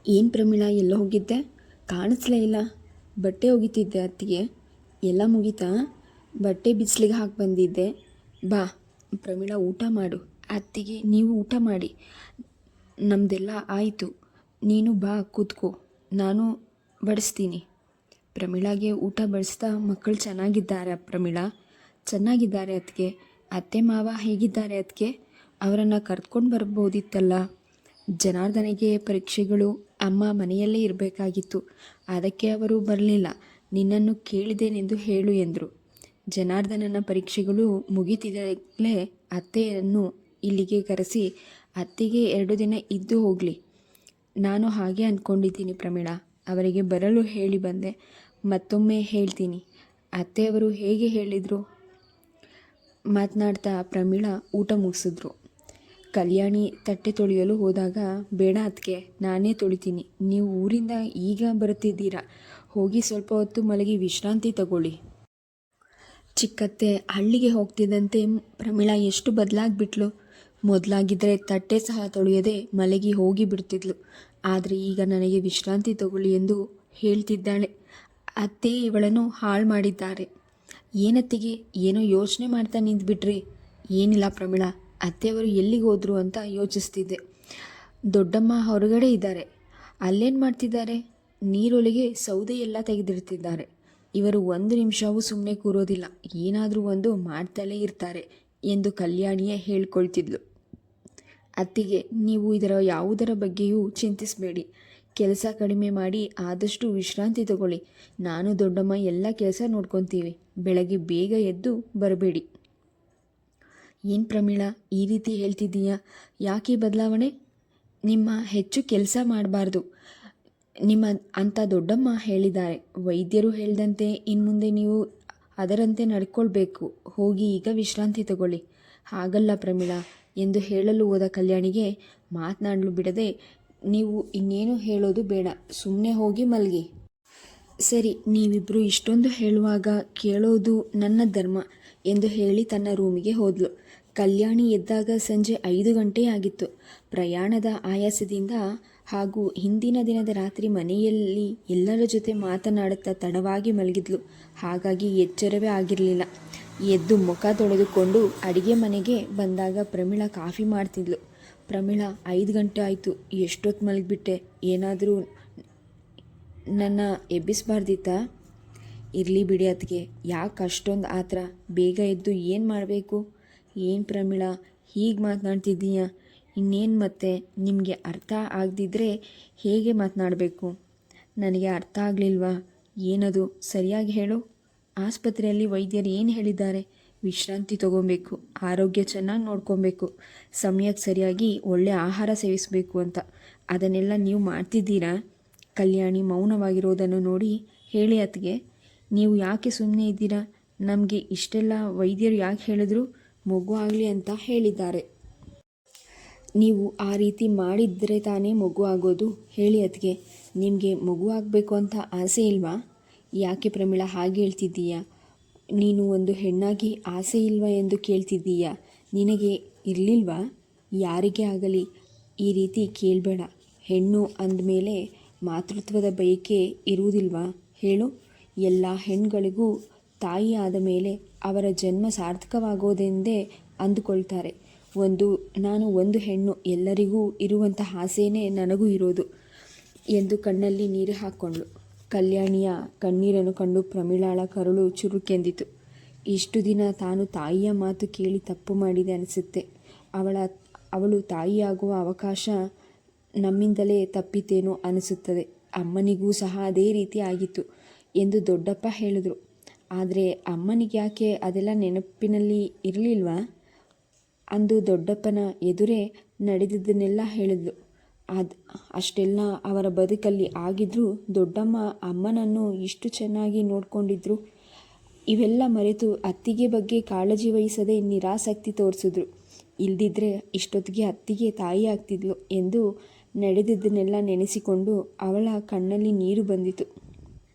ಏನು ಪ್ರಮೀಳಾ, ಎಲ್ಲೋ ಹೋಗಿದ್ದೆ? ಕಾಣಿಸ್ಲೇ ಇಲ್ಲ. ಬಟ್ಟೆ ಒಗಿತಿದ್ದೆ ಅತ್ತಿಗೆ. ಎಲ್ಲ ಮುಗೀತಾ? ಬಟ್ಟೆ ಬಿಸಿಲಿಗೆ ಹಾಕಿ ಬಂದಿದ್ದೆ. ಬಾ ಪ್ರಮೀಳಾ, ಊಟ ಮಾಡು. ಅತ್ತಿಗೆ, ನೀವು ಊಟ ಮಾಡಿ. ನಮ್ಮದೆಲ್ಲ ಆಯಿತು. ನೀನು ಬಾ ಕೂತ್ಕೋ, ನಾನು ಬಡಿಸ್ತೀನಿ. ಪ್ರಮೀಳಾಗೆ ಊಟ ಬಡಿಸ್ತಾ, ಮಕ್ಕಳು ಚೆನ್ನಾಗಿದ್ದಾರೆ ಪ್ರಮೀಳಾ? ಚೆನ್ನಾಗಿದ್ದಾರೆ ಅತ್ತಿಗೆ. ಅತ್ತೆ ಮಾವ ಹೇಗಿದ್ದಾರೆ ಅತ್ತಿಗೆ? ಅವರನ್ನು ಕರೆದುಕೊಂಡು ಬರ್ಬೋದಿತ್ತಲ್ಲ. ಜನಾರ್ದನಿಗೆ ಪರೀಕ್ಷೆಗಳು, ಅಮ್ಮ ಮನೆಯಲ್ಲೇ ಇರಬೇಕಾಗಿತ್ತು. ಅದಕ್ಕೆ ಅವರು ಬರಲಿಲ್ಲ. ನಿನ್ನನ್ನು ಕೇಳಿದ್ದೇನೆಂದು ಹೇಳು ಎಂದರು. ಜನಾರ್ದನನ ಪರೀಕ್ಷೆಗಳು ಮುಗಿತಿದ್ದಾಗಲೇ ಅತ್ತೆಯನ್ನು ಇಲ್ಲಿಗೆ ಕರೆಸಿ, ಅತ್ತೆಗೆ 2 ದಿನ ಇದ್ದು ಹೋಗಲಿ. ನಾನು ಹಾಗೆ ಅಂದ್ಕೊಂಡಿದ್ದೀನಿ ಪ್ರಮೀಳಾ. ಅವರಿಗೆ ಬರಲು ಹೇಳಿ ಬಂದೆ. ಮತ್ತೊಮ್ಮೆ ಹೇಳ್ತೀನಿ. ಅತ್ತೆಯವರು ಹೇಗೆ ಹೇಳಿದರು? ಮಾತನಾಡ್ತಾ ಪ್ರಮೀಳಾ ಊಟ ಮುಗಿಸಿದ್ರು. ಕಲ್ಯಾಣಿ ತಟ್ಟೆ ತೊಳೆಯಲು ಹೋದಾಗ, ಬೇಡ ಅತ್ತಿಗೆ, ನಾನೇ ತೊಳಿತೀನಿ. ನೀವು ಊರಿಂದ ಈಗ ಬರುತ್ತಿದ್ದೀರಾ, ಹೋಗಿ ಸ್ವಲ್ಪ ಹೊತ್ತು ಮಲಗಿ ವಿಶ್ರಾಂತಿ ತಗೊಳ್ಳಿ. ಚಿಕ್ಕತ್ತೆ ಹಳ್ಳಿಗೆ ಹೋಗ್ತಿದ್ದಂತೆ ಪ್ರಮೀಳಾ ಎಷ್ಟು ಬದಲಾಗ್ಬಿಟ್ಲು. ಮೊದಲಾಗಿದ್ದರೆ ತಟ್ಟೆ ಸಹ ತೊಳೆಯದೆ ಮಲಗಿ ಹೋಗಿ ಬಿಡ್ತಿದ್ಲು. ಆದರೆ ಈಗ ನನಗೆ ವಿಶ್ರಾಂತಿ ತಗೊಳ್ಳಿ ಎಂದು ಹೇಳ್ತಿದ್ದಾಳೆ. ಅತ್ತೆ ಇವಳನ್ನು ಹಾಳು ಮಾಡಿದ್ದಾರೆ. ಏನತ್ತಿಗೆ, ಏನೋ ಯೋಚನೆ ಮಾಡ್ತಾ ನಿಂತುಬಿಟ್ರಿ? ಏನಿಲ್ಲ ಪ್ರಮೀಳಾ, ಅತ್ತೆಯವರು ಎಲ್ಲಿಗೆ ಹೋದರು ಅಂತ ಯೋಚಿಸ್ತಿದ್ದೆ. ದೊಡ್ಡಮ್ಮ ಹೊರಗಡೆ ಇದ್ದಾರೆ. ಅಲ್ಲೇನು ಮಾಡ್ತಿದ್ದಾರೆ? ನೀರೊಳಗೆ ಸೌದೆ ಎಲ್ಲ ತೆಗೆದಿಡ್ತಿದ್ದಾರೆ. ಇವರು 1 ನಿಮಿಷವೂ ಸುಮ್ಮನೆ ಕೂರೋದಿಲ್ಲ, ಏನಾದರೂ ಒಂದು ಮಾಡ್ತಲೇ ಇರ್ತಾರೆ ಎಂದು ಕಲ್ಯಾಣಿಯೇ ಹೇಳ್ಕೊಳ್ತಿದ್ಲು. ಅತ್ತಿಗೆ, ನೀವು ಇದರ ಯಾವುದರ ಬಗ್ಗೆಯೂ ಚಿಂತಿಸಬೇಡಿ. ಕೆಲಸ ಕಡಿಮೆ ಮಾಡಿ ಆದಷ್ಟು ವಿಶ್ರಾಂತಿ ತಗೊಳ್ಳಿ. ನಾನು ದೊಡ್ಡಮ್ಮ ಎಲ್ಲ ಕೆಲಸ ನೋಡ್ಕೊತೀವಿ. ಬೆಳಗ್ಗೆ ಬೇಗ ಎದ್ದು ಬರಬೇಡಿ. ಏನು ಪ್ರಮೀಳಾ, ಈ ರೀತಿ ಹೇಳ್ತಿದ್ದೀಯಾ? ಯಾಕೆ ಬದಲಾವಣೆ? ನಿಮ್ಮ ಹೆಚ್ಚು ಕೆಲಸ ಮಾಡಬಾರ್ದು ನಿಮ್ಮ ಅಂತ ದೊಡ್ಡಮ್ಮ ಹೇಳಿದ್ದಾರೆ. ವೈದ್ಯರು ಹೇಳ್ದಂತೆ ಇನ್ಮುಂದೆ ನೀವು ಅದರಂತೆ ನಡ್ಕೊಳ್ಬೇಕು. ಹೋಗಿ ಈಗ ವಿಶ್ರಾಂತಿ ತಗೊಳ್ಳಿ. ಹಾಗಲ್ಲ ಪ್ರಮೀಳಾ ಎಂದು ಹೇಳಲು ಹೋದ ಕಲ್ಯಾಣಿಗೆ ಮಾತನಾಡಲು ಬಿಡದೆ, ನೀವು ಇನ್ನೇನು ಹೇಳೋದು ಬೇಡ, ಸುಮ್ಮನೆ ಹೋಗಿ ಮಲಗಿ. ಸರಿ, ನೀವಿಬ್ಬರು ಇಷ್ಟೊಂದು ಹೇಳುವಾಗ ಕೇಳೋದು ನನ್ನ ಧರ್ಮ ಎಂದು ಹೇಳಿ ತನ್ನ ರೂಮಿಗೆ ಹೋದ್ಲು. ಕಲ್ಯಾಣಿ ಎದ್ದಾಗ ಸಂಜೆ 5 ಗಂಟೆಯಾಗಿತ್ತು. ಪ್ರಯಾಣದ ಆಯಾಸದಿಂದ ಹಾಗೂ ಹಿಂದಿನ ದಿನದ ರಾತ್ರಿ ಮನೆಯಲ್ಲಿ ಎಲ್ಲರ ಜೊತೆ ಮಾತನಾಡುತ್ತಾ ತಡವಾಗಿ ಮಲಗಿದ್ಲು. ಹಾಗಾಗಿ ಎಚ್ಚರವೇ ಆಗಿರಲಿಲ್ಲ. ಎದ್ದು ಮುಖ ತೊಳೆದುಕೊಂಡು ಅಡಿಗೆ ಮನೆಗೆ ಬಂದಾಗ ಪ್ರಮೀಳಾ ಕಾಫಿ ಮಾಡ್ತಿದ್ಲು. ಪ್ರಮೀಳಾ, 5 ಗಂಟೆ ಆಯಿತು, ಎಷ್ಟೊತ್ತು ಮಲಗಿಬಿಟ್ಟೆ? ಏನಾದರೂ ನನ್ನ ಎಬ್ಬಿಸಬಾರ್ದಿತ್ತಾ? ಇರಲಿ ಬಿಡಿ ಅತ್ತಿಗೆ, ಯಾಕೆ ಅಷ್ಟೊಂದು ಆತರ? ಬೇಗ ಎದ್ದು ಏನು ಮಾಡಬೇಕು? ಏನು ಪ್ರಮೀಳಾ ಹೀಗೆ ಮಾತನಾಡ್ತಿದ್ದೀಯ? ಇನ್ನೇನು ಮತ್ತೆ? ನಿಮಗೆ ಅರ್ಥ ಆಗದಿದ್ದರೆ ಹೇಗೆ ಮಾತನಾಡಬೇಕು? ನನಗೆ ಅರ್ಥ ಆಗಲಿಲ್ವಾ? ಏನದು ಸರಿಯಾಗಿ ಹೇಳು. ಆಸ್ಪತ್ರೆಯಲ್ಲಿ ವೈದ್ಯರು ಏನು ಹೇಳಿದ್ದಾರೆ? ವಿಶ್ರಾಂತಿ ತಗೊಬೇಕು, ಆರೋಗ್ಯ ಚೆನ್ನಾಗಿ ನೋಡ್ಕೊಬೇಕು, ಸಮಯಕ್ಕೆ ಸರಿಯಾಗಿ ಒಳ್ಳೆಯ ಆಹಾರ ಸೇವಿಸಬೇಕು ಅಂತ. ಅದನ್ನೆಲ್ಲ ನೀವು ಮಾಡ್ತಿದ್ದೀರಾ? ಕಲ್ಯಾಣಿ ಮೌನವಾಗಿರೋದನ್ನು ನೋಡಿ, ಹೇಳಿ ಅತ್ತಿಗೆ, ನೀವು ಯಾಕೆ ಸುಮ್ಮನೆ ಇದ್ದೀರಾ? ನಮಗೆ ಇಷ್ಟೆಲ್ಲ ವೈದ್ಯರು ಯಾಕೆ ಹೇಳಿದ್ರು? ಮಗು ಆಗಲಿ ಅಂತ ಹೇಳಿದ್ದಾರೆ. ನೀವು ಆ ರೀತಿ ಮಾಡಿದರೆ ತಾನೇ ಮಗು ಆಗೋದು. ಹೇಳಿ ಅತ್ತಿಗೆ, ನಿಮಗೆ ಮಗು ಆಗಬೇಕು ಅಂತ ಆಸೆ ಇಲ್ವಾ? ಯಾಕೆ ಪ್ರಮೀಳಾ ಹಾಗೆ ಹೇಳ್ತಿದ್ದೀಯಾ? ನೀನು ಒಂದು ಹೆಣ್ಣಾಗಿ ಆಸೆ ಇಲ್ವಾ ಎಂದು ಕೇಳ್ತಿದ್ದೀಯಾ? ನಿನಗೆ ಇರಲಿಲ್ವಾ? ಯಾರಿಗೇ ಆಗಲಿ ಈ ರೀತಿ ಕೇಳಬೇಡ. ಹೆಣ್ಣು ಅಂದಮೇಲೆ ಮಾತೃತ್ವದ ಬಯಕೆ ಇರುವುದಿಲ್ವಾ ಹೇಳು? ಎಲ್ಲ ಹೆಣ್ಣುಗಳಿಗೂ ತಾಯಿ ಆದ ಮೇಲೆ ಅವರ ಜನ್ಮ ಸಾರ್ಥಕವಾಗೋದೆಂದೇ ಅಂದುಕೊಳ್ತಾರೆ. ನಾನು ಒಂದು ಹೆಣ್ಣು, ಎಲ್ಲರಿಗೂ ಇರುವಂಥ ಆಸೆಯೇ ನನಗೂ ಇರೋದು ಎಂದು ಕಣ್ಣಲ್ಲಿ ನೀರು ಹಾಕ್ಕೊಂಡ್ಳು. ಕಲ್ಯಾಣಿಯ ಕಣ್ಣೀರನ್ನು ಕಂಡು ಪ್ರಮೀಳಾಳ ಕರುಳು ಚುರುಕೆಂದಿತು. ಇಷ್ಟು ದಿನ ತಾನು ತಾಯಿಯ ಮಾತು ಕೇಳಿ ತಪ್ಪು ಮಾಡಿದೆ ಅನಿಸುತ್ತೆ. ಅವಳು ತಾಯಿಯಾಗುವ ಅವಕಾಶ ನಮ್ಮಿಂದಲೇ ತಪ್ಪಿತೇನೋ ಅನಿಸುತ್ತದೆ. ಅಮ್ಮನಿಗೂ ಸಹ ಅದೇ ರೀತಿ ಆಗಿತ್ತು ಎಂದು ದೊಡ್ಡಪ್ಪ ಹೇಳಿದ್ರು. ಆದರೆ ಅಮ್ಮನಿಗೆ ಯಾಕೆ ಅದೆಲ್ಲ ನೆನಪಿನಲ್ಲಿ ಇರಲಿಲ್ವಾ? ಅಂದು ದೊಡ್ಡಪ್ಪನ ಎದುರೇ ನಡೆದಿದ್ದನ್ನೆಲ್ಲ ಹೇಳಿದ್ಲು. ಅಷ್ಟೆಲ್ಲ ಅವರ ಬದುಕಲ್ಲಿ ಆಗಿದ್ರೂ ದೊಡ್ಡಮ್ಮ ಅಮ್ಮನನ್ನು ಇಷ್ಟು ಚೆನ್ನಾಗಿ ನೋಡಿಕೊಂಡಿದ್ರು. ಇವೆಲ್ಲ ಮರೆತು ಅತ್ತಿಗೆ ಬಗ್ಗೆ ಕಾಳಜಿ ವಹಿಸದೆ ನಿರಾಸಕ್ತಿ ತೋರಿಸಿದ್ರು. ಇಲ್ದಿದ್ರೆ ಇಷ್ಟೊತ್ತಿಗೆ ಅತ್ತಿಗೆ ತಾಯಿ ಆಗ್ತಿದ್ಲು ಎಂದು ನಡೆದಿದ್ದನ್ನೆಲ್ಲ ನೆನೆಸಿಕೊಂಡು ಅವಳ ಕಣ್ಣಲ್ಲಿ ನೀರು ಬಂದಿತು.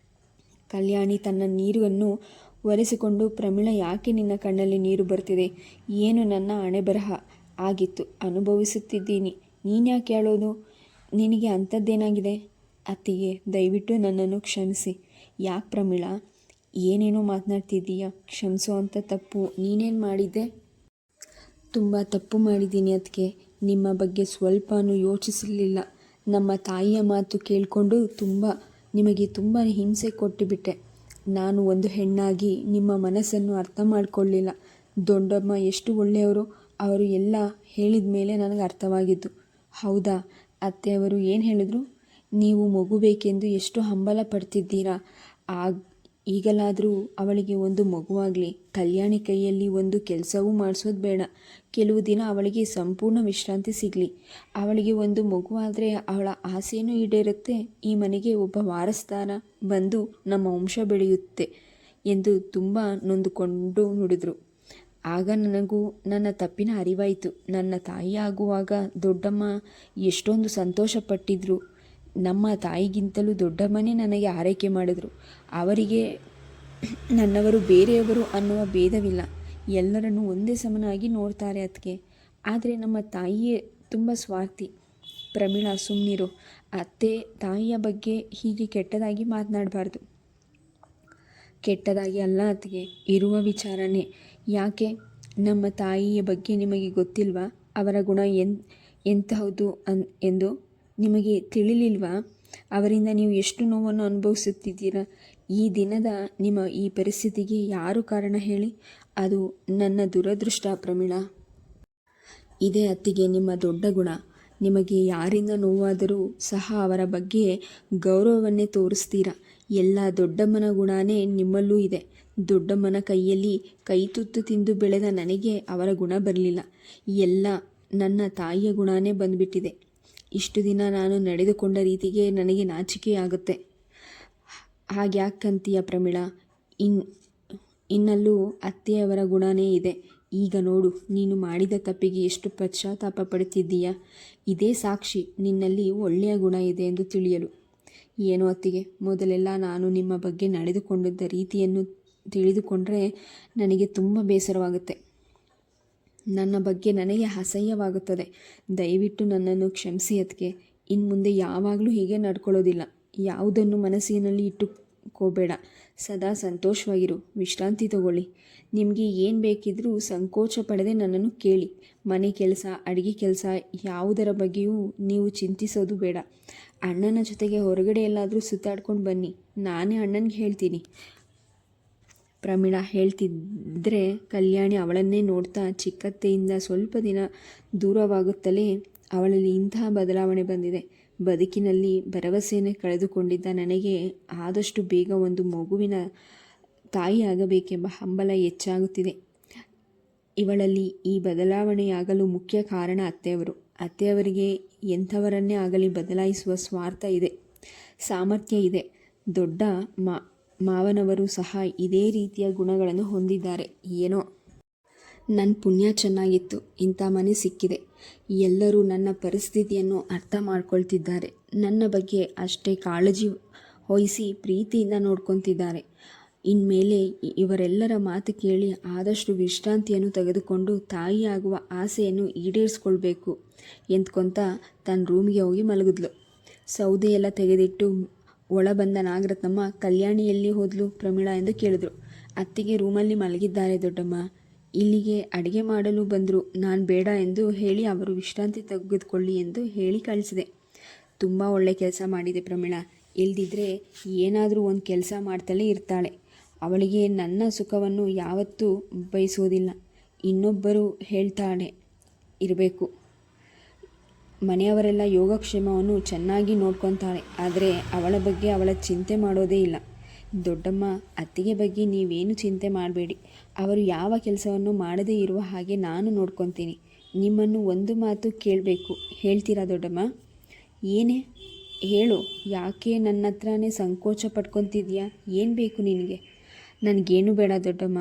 ಕಲ್ಯಾಣಿ ತನ್ನ ನೀರನ್ನು ಒರೆಸಿಕೊಂಡು, ಪ್ರಮೀಳಾ, ಯಾಕೆ ನಿನ್ನ ಕಣ್ಣಲ್ಲಿ ನೀರು ಬರ್ತಿದೆ? ಏನು ನನ್ನ ಹಣೆಬರಹ ಆಗಿತ್ತು, ಅನುಭವಿಸುತ್ತಿದ್ದೀನಿ. ನೀನ್ಯಾಕೆ ಹೇಳೋದು? ನಿನಗೆ ಅಂಥದ್ದೇನಾಗಿದೆ? ಅತ್ತಿಗೆ ದಯವಿಟ್ಟು ನನ್ನನ್ನು ಕ್ಷಮಿಸಿ. ಯಾಕೆ ಪ್ರಮೀಳಾ, ಏನೇನೋ ಮಾತನಾಡ್ತಿದ್ದೀಯಾ? ಕ್ಷಮಿಸೋ ಅಂಥ ತಪ್ಪು ನೀನೇನು ಮಾಡಿದ್ದೆ? ತುಂಬ ತಪ್ಪು ಮಾಡಿದ್ದೀನಿ ಅದಕ್ಕೆ. ನಿಮ್ಮ ಬಗ್ಗೆ ಸ್ವಲ್ಪನೂ ಯೋಚಿಸಲಿಲ್ಲ. ನಮ್ಮ ತಾಯಿಯ ಮಾತು ಕೇಳಿಕೊಂಡು ನಿಮಗೆ ತುಂಬ ಹಿಂಸೆ ಕೊಟ್ಟುಬಿಟ್ಟೆ. ನಾನು ಒಂದು ಹೆಣ್ಣಾಗಿ ನಿಮ್ಮ ಮನಸ್ಸನ್ನು ಅರ್ಥ ಮಾಡಿಕೊಳ್ಳಿಲ್ಲ. ದೊಡ್ಡಮ್ಮ ಎಷ್ಟು ಒಳ್ಳೆಯವರು, ಅವರು ಎಲ್ಲ ಹೇಳಿದ ಮೇಲೆ ನನಗೆ ಅರ್ಥವಾಗಿದ್ದು. ಹೌದಾ? ಅತ್ತೆಯವರು ಏನು ಹೇಳಿದ್ರು? ನೀವು ಮಗು ಬೇಕೆಂದು ಎಷ್ಟು ಹಂಬಲ ಪಡ್ತಿದ್ದೀರಾ. ಈಗಲಾದರೂ ಅವಳಿಗೆ ಒಂದು ಮಗುವಾಗಲಿ. ಕಲ್ಯಾಣಿ ಕೈಯಲ್ಲಿ ಒಂದು ಕೆಲಸವೂ ಮಾಡಿಸೋದು ಬೇಡ. ಕೆಲವು ದಿನ ಅವಳಿಗೆ ಸಂಪೂರ್ಣ ವಿಶ್ರಾಂತಿ ಸಿಗಲಿ. ಅವಳಿಗೆ ಒಂದು ಮಗುವಾದರೆ ಅವಳ ಆಸೆಯೂ ಈಡೇರುತ್ತೆ. ಈ ಮನೆಗೆ ಒಬ್ಬ ವಾರಸ್ದಾರ ಬಂದು ನಮ್ಮ ವಂಶ ಬೆಳೆಯುತ್ತೆ ಎಂದು ತುಂಬ ನೊಂದುಕೊಂಡು ನುಡಿದ್ರು. ಆಗ ನನಗೂ ನನ್ನ ತಪ್ಪಿನ ಅರಿವಾಯಿತು. ನನ್ನ ತಾಯಿ ಆಗುವಾಗ ದೊಡ್ಡಮ್ಮ ಎಷ್ಟೊಂದು ಸಂತೋಷಪಟ್ಟಿದ್ರು. ನಮ್ಮ ತಾಯಿಗಿಂತಲೂ ದೊಡ್ಡಮ್ಮನೇ ನನಗೆ ಆರೈಕೆ ಮಾಡಿದ್ರು. ಅವರಿಗೆ ನನ್ನವರು ಬೇರೆಯವರು ಅನ್ನುವ ಭೇದವಿಲ್ಲ. ಎಲ್ಲರನ್ನೂ ಒಂದೇ ಸಮನಾಗಿ ನೋಡ್ತಾರೆ ಅದಕ್ಕೆ. ಆದರೆ ನಮ್ಮ ತಾಯಿಯೇ ತುಂಬ ಸ್ವಾರ್ಥಿ. ಪ್ರಮೀಳಾ, ಸುಮ್ಮನಿರು. ಅತ್ತೆ ತಾಯಿಯ ಬಗ್ಗೆ ಹೀಗೆ ಕೆಟ್ಟದಾಗಿ ಮಾತನಾಡಬಾರ್ದು. ಕೆಟ್ಟದಾಗಿ ಅಲ್ಲ ಅತ್ತಿಗೆ, ಇರುವ ವಿಚಾರನೇ. ಯಾಕೆ? ನಮ್ಮ ತಾಯಿಯ ಬಗ್ಗೆ ನಿಮಗೆ ಗೊತ್ತಿಲ್ವಾ? ಅವರ ಗುಣ ಎಂತಹದ್ದು ಎಂದು ನಿಮಗೆ ತಿಳಿಲಿಲ್ವಾ? ಅವರಿಂದ ನೀವು ಎಷ್ಟು ನೋವನ್ನು ಅನುಭವಿಸುತ್ತಿದ್ದೀರಾ? ಈ ದಿನದ ನಿಮ್ಮ ಈ ಪರಿಸ್ಥಿತಿಗೆ ಯಾರು ಕಾರಣ ಹೇಳಿ? ಅದು ನನ್ನ ದುರದೃಷ್ಟ ಪ್ರಮೀಳಾ. ಇದೇ ಅತ್ತಿಗೆ ನಿಮ್ಮ ದೊಡ್ಡ ಗುಣ. ನಿಮಗೆ ಯಾರಿಂದ ನೋವಾದರೂ ಸಹ ಅವರ ಬಗ್ಗೆ ಗೌರವವನ್ನೇ ತೋರಿಸ್ತೀರ. ಎಲ್ಲ ದೊಡ್ಡಮ್ಮನ ಗುಣನೇ ನಿಮ್ಮಲ್ಲೂ ಇದೆ. ದೊಡ್ಡಮ್ಮನ ಕೈಯಲ್ಲಿ ಕೈ ತುತ್ತು ತಿಂದು ಬೆಳೆದ ನನಗೆ ಅವರ ಗುಣ ಬರಲಿಲ್ಲ. ಎಲ್ಲ ನನ್ನ ತಾಯಿಯ ಗುಣನೇ ಬಂದುಬಿಟ್ಟಿದೆ. ಇಷ್ಟು ದಿನ ನಾನು ನಡೆದುಕೊಂಡ ರೀತಿಗೆ ನನಗೆ ನಾಚಿಕೆಯಾಗುತ್ತೆ. ಹಾಗ್ಯಾಕಂತೀಯ ಪ್ರಮೀಳಾ? ಇನ್ನಲ್ಲೂ ಅತ್ತೆಯವರ ಗುಣನೇ ಇದೆ. ಈಗ ನೋಡು, ನೀನು ಮಾಡಿದ ತಪ್ಪಿಗೆ ಎಷ್ಟು ಪಶ್ಚಾತ್ತಾಪ ಪಡುತ್ತಿದ್ದೀಯಾ. ಇದೇ ಸಾಕ್ಷಿ ನಿನ್ನಲ್ಲಿ ಒಳ್ಳೆಯ ಗುಣ ಇದೆ ಎಂದು ತಿಳಿಯಲು. ಏನೋ ಅತ್ತಿಗೆ, ಮೊದಲೆಲ್ಲ ನಾನು ನಿಮ್ಮ ಬಗ್ಗೆ ನಡೆದುಕೊಂಡಿದ್ದ ರೀತಿಯನ್ನು ತಿಳಿದುಕೊಂಡ್ರೆ ನನಗೆ ತುಂಬ ಬೇಸರವಾಗುತ್ತೆ. ನನ್ನ ಬಗ್ಗೆ ನನಗೆ ಅಸಹ್ಯವಾಗುತ್ತದೆ. ದಯವಿಟ್ಟು ನನ್ನನ್ನು ಕ್ಷಮಿಸಿ ಅತ್ತಿಗೆ. ಇನ್ನು ಮುಂದೆ ಯಾವಾಗಲೂ ಹೀಗೆ ನಡ್ಕೊಳ್ಳೋದಿಲ್ಲ. ಯಾವುದನ್ನು ಮನಸ್ಸಿನಲ್ಲಿ ಇಟ್ಟುಕೋಬೇಡ. ಸದಾ ಸಂತೋಷವಾಗಿರು. ವಿಶ್ರಾಂತಿ ತಗೊಳ್ಳಿ. ನಿಮಗೆ ಏನು ಬೇಕಿದ್ರೂ ಸಂಕೋಚ ಪಡದೆ ನನ್ನನ್ನು ಕೇಳಿ. ಮನೆ ಕೆಲಸ, ಅಡುಗೆ ಕೆಲಸ ಯಾವುದರ ಬಗ್ಗೆಯೂ ನೀವು ಚಿಂತಿಸೋದು ಬೇಡ. ಅಣ್ಣನ ಜೊತೆಗೆ ಹೊರಗಡೆ ಎಲ್ಲಾದರೂ ಸುತ್ತಾಡ್ಕೊಂಡು ಬನ್ನಿ. ನಾನೇ ಅಣ್ಣನಿಗೆ ಹೇಳ್ತೀನಿ. ಪ್ರಮೀಳಾ ಹೇಳ್ತಿದ್ರೆ ಕಲ್ಯಾಣಿ ಅವಳನ್ನೇ ನೋಡ್ತಾ ಚಿಕ್ಕತ್ತೆಯಿಂದ ಸ್ವಲ್ಪ ದಿನ ದೂರವಾಗುತ್ತಲೇ ಅವಳಲ್ಲಿ ಇಂತಹ ಬದಲಾವಣೆ ಬಂದಿದೆ. ಬದುಕಿನಲ್ಲಿ ಭರವಸೆಯನ್ನೇ ಕಳೆದುಕೊಂಡಿದ್ದ ನನಗೆ ಆದಷ್ಟು ಬೇಗ ಒಂದು ಮಗುವಿನ ತಾಯಿಯಾಗಬೇಕೆಂಬ ಹಂಬಲ ಹೆಚ್ಚಾಗುತ್ತಿದೆ. ಇವಳಲ್ಲಿ ಈ ಬದಲಾವಣೆಯಾಗಲು ಮುಖ್ಯ ಕಾರಣ ಅತ್ತೆಯವರು. ಅತ್ತೆಯವರಿಗೆ ಎಂಥವರನ್ನೇ ಆಗಲಿ ಬದಲಾಯಿಸುವ ಸ್ವಾರ್ಥ ಇದೆ, ಸಾಮರ್ಥ್ಯ ಇದೆ. ದೊಡ್ಡ ಮಾವನವರು ಸಹ ಇದೇ ರೀತಿಯ ಗುಣಗಳನ್ನು ಹೊಂದಿದ್ದಾರೆ. ಏನೋ ನನ್ನ ಪುಣ್ಯ ಚೆನ್ನಾಗಿತ್ತು, ಇಂಥ ಮನೆ ಸಿಕ್ಕಿದೆ. ಎಲ್ಲರೂ ನನ್ನ ಪರಿಸ್ಥಿತಿಯನ್ನು ಅರ್ಥ ಮಾಡ್ಕೊಳ್ತಿದ್ದಾರೆ. ನನ್ನ ಬಗ್ಗೆ ಅಷ್ಟೇ ಕಾಳಜಿ ವಹಿಸಿ ಪ್ರೀತಿಯಿಂದ ನೋಡ್ಕೊತಿದ್ದಾರೆ. ಇನ್ಮೇಲೆ ಇವರೆಲ್ಲರ ಮಾತು ಕೇಳಿ ಆದಷ್ಟು ವಿಶ್ರಾಂತಿಯನ್ನು ತೆಗೆದುಕೊಂಡು ತಾಯಿಯಾಗುವ ಆಸೆಯನ್ನು ಈಡೇರಿಸ್ಕೊಳ್ಬೇಕು ಎಂದ್ಕೊತ ತನ್ನ ರೂಮಿಗೆ ಹೋಗಿ ಮಲಗಿದ್ಲು. ಸೌದೆ ಎಲ್ಲ ತೆಗೆದಿಟ್ಟು ಒಳ ಬಂದ ನಾಗರತ್ನಮ್ಮ, ಕಲ್ಯಾಣಿಯಲ್ಲಿ ಹೋದ್ಲು ಪ್ರಮೀಳಾ ಎಂದು ಕೇಳಿದ್ರು. ಅತ್ತಿಗೆ ರೂಮಲ್ಲಿ ಮಲಗಿದ್ದಾರೆ ದೊಡ್ಡಮ್ಮ. ಇಲ್ಲಿಗೆ ಅಡುಗೆ ಮಾಡಲು ಬಂದರು. ನಾನು ಬೇಡ ಎಂದು ಹೇಳಿ ಅವರು ವಿಶ್ರಾಂತಿ ತೆಗೆದುಕೊಳ್ಳಿ ಎಂದು ಹೇಳಿ ಕಳಿಸಿದೆ. ತುಂಬ ಒಳ್ಳೆ ಕೆಲಸ ಮಾಡಿದೆ ಪ್ರಮೀಳಾ. ಇಲ್ದಿದ್ರೆ ಏನಾದರೂ ಒಂದು ಕೆಲಸ ಮಾಡ್ತಲೇ ಇರ್ತಾಳೆ. ಅವಳಿಗೆ ನನ್ನ ಸುಖವನ್ನು ಯಾವತ್ತೂ ಬಯಸೋದಿಲ್ಲ. ಇನ್ನೊಬ್ಬರು ಹೇಳ್ತಾಳೆ ಇರಬೇಕು. ಮನೆಯವರೆಲ್ಲ ಯೋಗಕ್ಷೇಮವನ್ನು ಚೆನ್ನಾಗಿ ನೋಡ್ಕೊತಾಳೆ. ಆದರೆ ಅವಳ ಬಗ್ಗೆ ಅವಳ ಚಿಂತೆ ಮಾಡೋದೇ ಇಲ್ಲ. ದೊಡ್ಡಮ್ಮ, ಅತ್ತಿಗೆ ಬಗ್ಗೆ ನೀವೇನು ಚಿಂತೆ ಮಾಡಬೇಡಿ. ಅವರು ಯಾವ ಕೆಲಸವನ್ನು ಮಾಡದೇ ಇರುವ ಹಾಗೆ ನಾನು ನೋಡ್ಕೊತೀನಿ. ನಿಮ್ಮನ್ನು ಒಂದು ಮಾತು ಕೇಳಬೇಕು, ಹೇಳ್ತೀರಾ ದೊಡ್ಡಮ್ಮ? ಏನೇ ಹೇಳು. ಯಾಕೆ ನನ್ನ ಹತ್ರನೇ ಸಂಕೋಚ ಪಡ್ಕೊತಿದ್ಯಾ? ಏನು ಬೇಕು ನಿನಗೆ? ನನಗೇನು ಬೇಡ ದೊಡ್ಡಮ್ಮ.